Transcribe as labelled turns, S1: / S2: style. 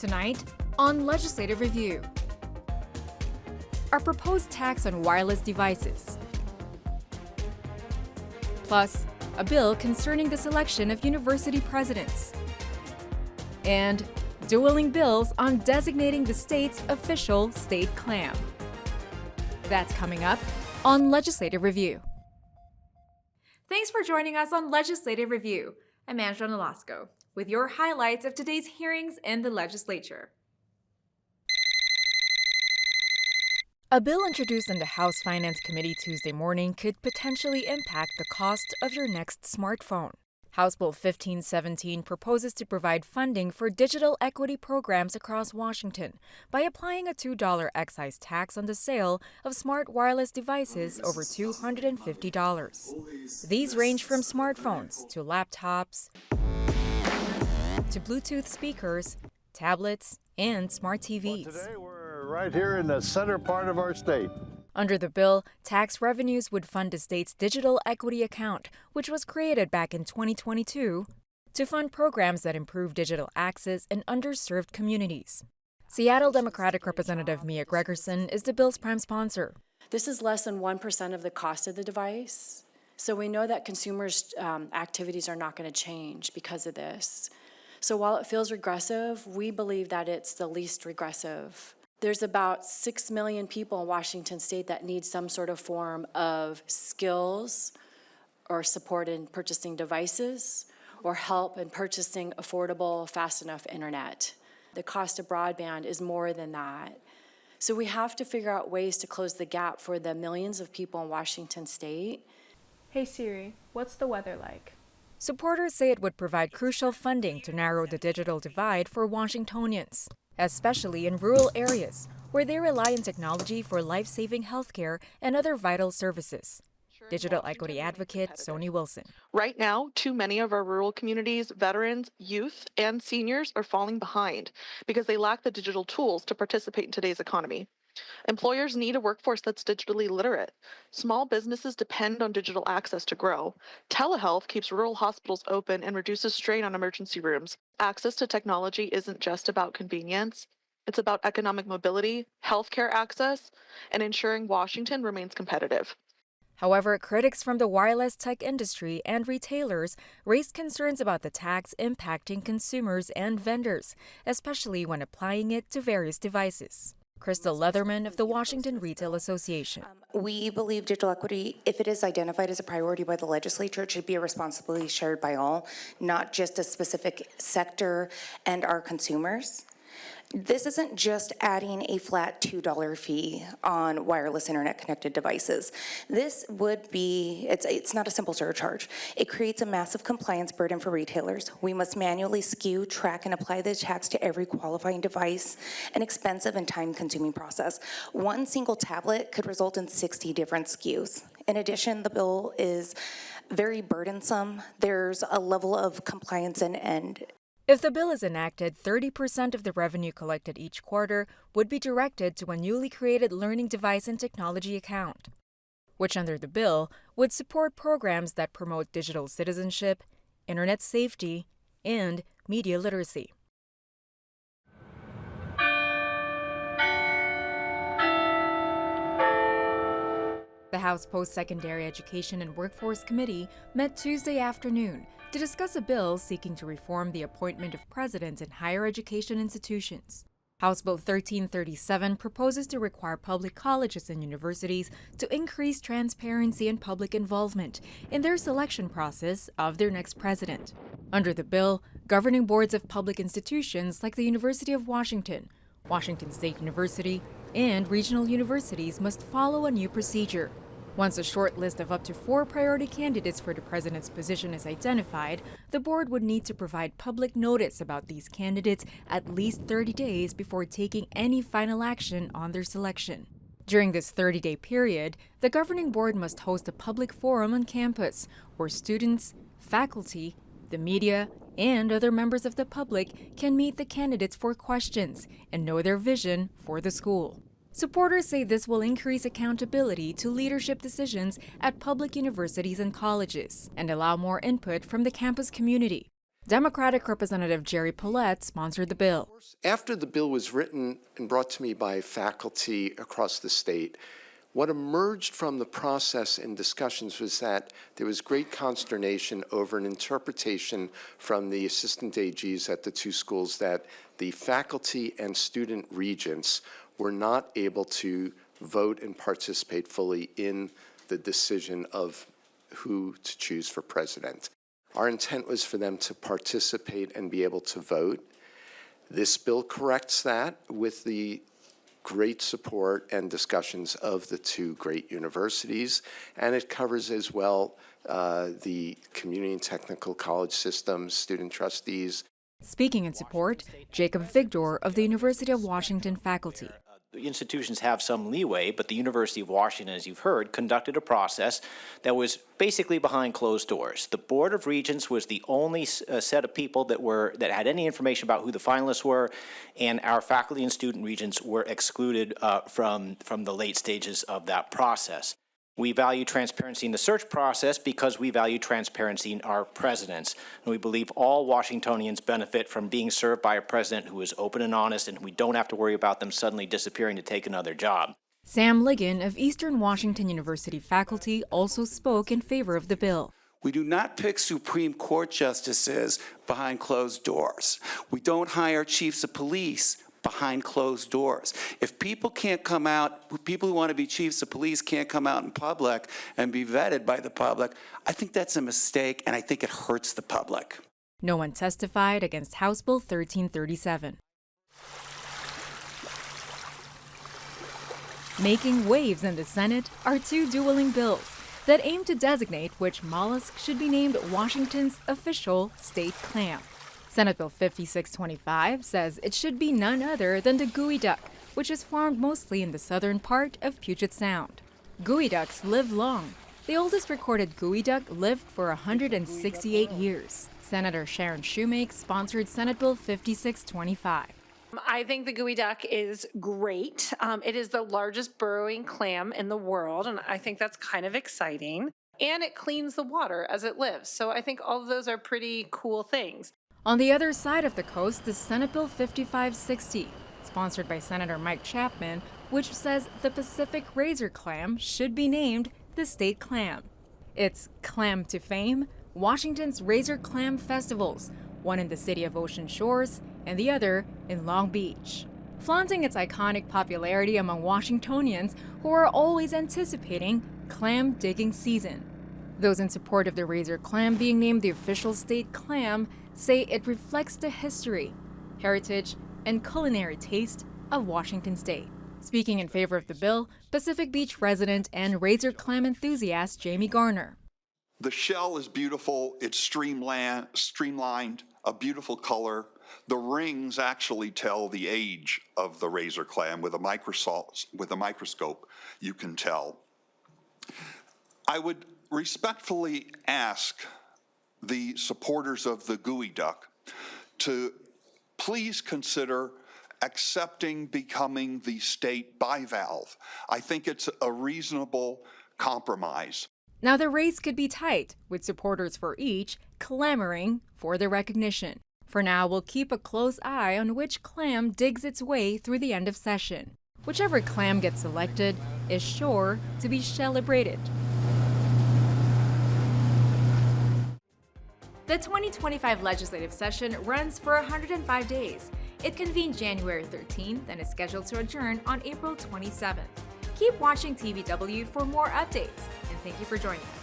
S1: Tonight, on Legislative Review. Our proposed tax on wireless devices. Plus, a bill concerning the selection of university presidents. And dueling bills on designating the state's official state clam. That's coming up on Legislative Review. Thanks for joining us on Legislative Review. I'm Angela Nolasco with your highlights of today's hearings in the legislature. A bill introduced in the House Finance Committee Tuesday morning could potentially impact the cost of your next smartphone. House Bill 1517 proposes to provide funding for digital equity programs across Washington by applying a $2 excise tax on the sale of smart wireless devices over $250. These range from smartphones to laptops to Bluetooth speakers, tablets, and smart TVs.
S2: Today we're right here in the center part of our state.
S1: Under the bill, tax revenues would fund the state's digital equity account, which was created back in 2022, to fund programs that improve digital access in underserved communities. Seattle Democratic Representative Mia Gregerson is the bill's prime sponsor.
S3: This is less than 1% of the cost of the device, so we know that consumers' activities are not going to change because of this. So while it feels regressive, we believe that it's the least regressive. There's about 6 million people in Washington state that need some sort of form of skills or support in purchasing devices or help in purchasing affordable, fast enough internet. The cost of broadband is more than that. So we have to figure out ways to close the gap for the millions of people in Washington state.
S4: Hey Siri, what's the weather like?
S1: Supporters say it would provide crucial funding to narrow the digital divide for Washingtonians, especially in rural areas where they rely on technology for life-saving healthcare and other vital services. Digital equity advocate Sony Wilson.
S5: Right now, too many of our rural communities, veterans, youth, and seniors are falling behind because they lack the digital tools to participate in today's economy. Employers need a workforce that's digitally literate. Small businesses depend on digital access to grow. Telehealth keeps rural hospitals open and reduces strain on emergency rooms. Access to technology isn't just about convenience. It's about economic mobility, healthcare access, and ensuring Washington remains competitive.
S1: However, critics from the wireless tech industry and retailers raised concerns about the tax impacting consumers and vendors, especially when applying it to various devices. Crystal Leatherman of the Washington Retail Association.
S6: We believe digital equity, if it is identified as a priority by the legislature, it should be a responsibility shared by all, not just a specific sector and our consumers. This isn't just adding a flat $2 fee on wireless internet connected devices. This would be, it's not a simple surcharge. It creates a massive compliance burden for retailers. We must manually SKU, track, and apply the tax to every qualifying device, an expensive and time-consuming process. One single tablet could result in 60 different SKUs. In addition, the bill is very burdensome. There's a level of compliance and
S1: If the bill is enacted, 30% of the revenue collected each quarter would be directed to a newly created learning device and technology account, which under the bill would support programs that promote digital citizenship, internet safety, and media literacy. The House Post-Secondary Education and Workforce Committee met Tuesday afternoon to discuss a bill seeking to reform the appointment of presidents in higher education institutions. House Bill 1337 proposes to require public colleges and universities to increase transparency and public involvement in their selection process of their next president. Under the bill, governing boards of public institutions like the University of Washington, Washington State University, and regional universities must follow a new procedure. Once a short list of up to 4 priority candidates for the president's position is identified, the board would need to provide public notice about these candidates at least 30 days before taking any final action on their selection. During this 30-day period, the governing board must host a public forum on campus where students, faculty, the media, and other members of the public can meet the candidates for questions and know their vision for the school. Supporters say this will increase accountability to leadership decisions at public universities and colleges and allow more input from the campus community. Democratic Representative Jerry Paulette sponsored the bill.
S7: After the bill was written and brought to me by faculty across the state, what emerged from the process and discussions was that there was great consternation over an interpretation from the assistant AGs at the two schools that the faculty and student regents were not able to vote and participate fully in the decision of who to choose for president. Our intent was for them to participate and be able to vote. This bill corrects that with the great support and discussions of the two great universities, and it covers as well the community and technical college systems, student trustees.
S1: Speaking in support, Jacob Vigdor of the University of Washington faculty.
S8: The institutions have some leeway, but the University of Washington, as you've heard, conducted a process that was basically behind closed doors. The Board of Regents was the only set of people that had any information about who the finalists were, and our faculty and student regents were excluded from the late stages of that process. We value transparency in the search process because we value transparency in our presidents. And we believe all Washingtonians benefit from being served by a president who is open and honest, and we don't have to worry about them suddenly disappearing to take another job.
S1: Sam Ligon of Eastern Washington University faculty also spoke in favor of the bill.
S9: We do not pick Supreme Court justices behind closed doors. We don't hire chiefs of police behind closed doors. If people can't come out, people who want to be chiefs of police can't come out in public and be vetted by the public, I think that's a mistake, and I think it hurts the public.
S1: No one testified against House Bill 1337. Making waves in the Senate are two dueling bills that aim to designate which mollusk should be named Washington's official state clam. Senate Bill 5625 says it should be none other than the geoduck, which is farmed mostly in the southern part of Puget Sound. Geoducks live long. The oldest recorded geoduck lived for 168 years. Senator Sharon Shoemake sponsored Senate Bill 5625.
S10: I think the geoduck is great. It is the largest burrowing clam in the world, and I think that's kind of exciting. And it cleans the water as it lives. So I think all of those are pretty cool things.
S1: On the other side of the coast is Senate Bill 5560, sponsored by Senator Mike Chapman, which says the Pacific razor clam should be named the state clam. It's clam to fame, Washington's Razor Clam Festivals, one in the city of Ocean Shores and the other in Long Beach, flaunting its iconic popularity among Washingtonians who are always anticipating clam digging season. Those in support of the razor clam being named the official state clam say it reflects the history, heritage, and culinary taste of Washington state. Speaking in favor of the bill, Pacific Beach resident and razor clam enthusiast Jamie Garner.
S11: The shell is beautiful, it's streamlined, a beautiful color. The rings actually tell the age of the razor clam. With a microscope, you can tell. I would respectfully ask the supporters of the geoduck to please consider accepting becoming the state bivalve. I think it's a reasonable compromise.
S1: Now the race could be tight, with supporters for each clamoring for the recognition. For now, we'll keep a close eye on which clam digs its way through the end of session. Whichever clam gets selected is sure to be celebrated. The 2025 legislative session runs for 105 days. It convened January 13th and is scheduled to adjourn on April 27th. Keep watching TVW for more updates, and thank you for joining us.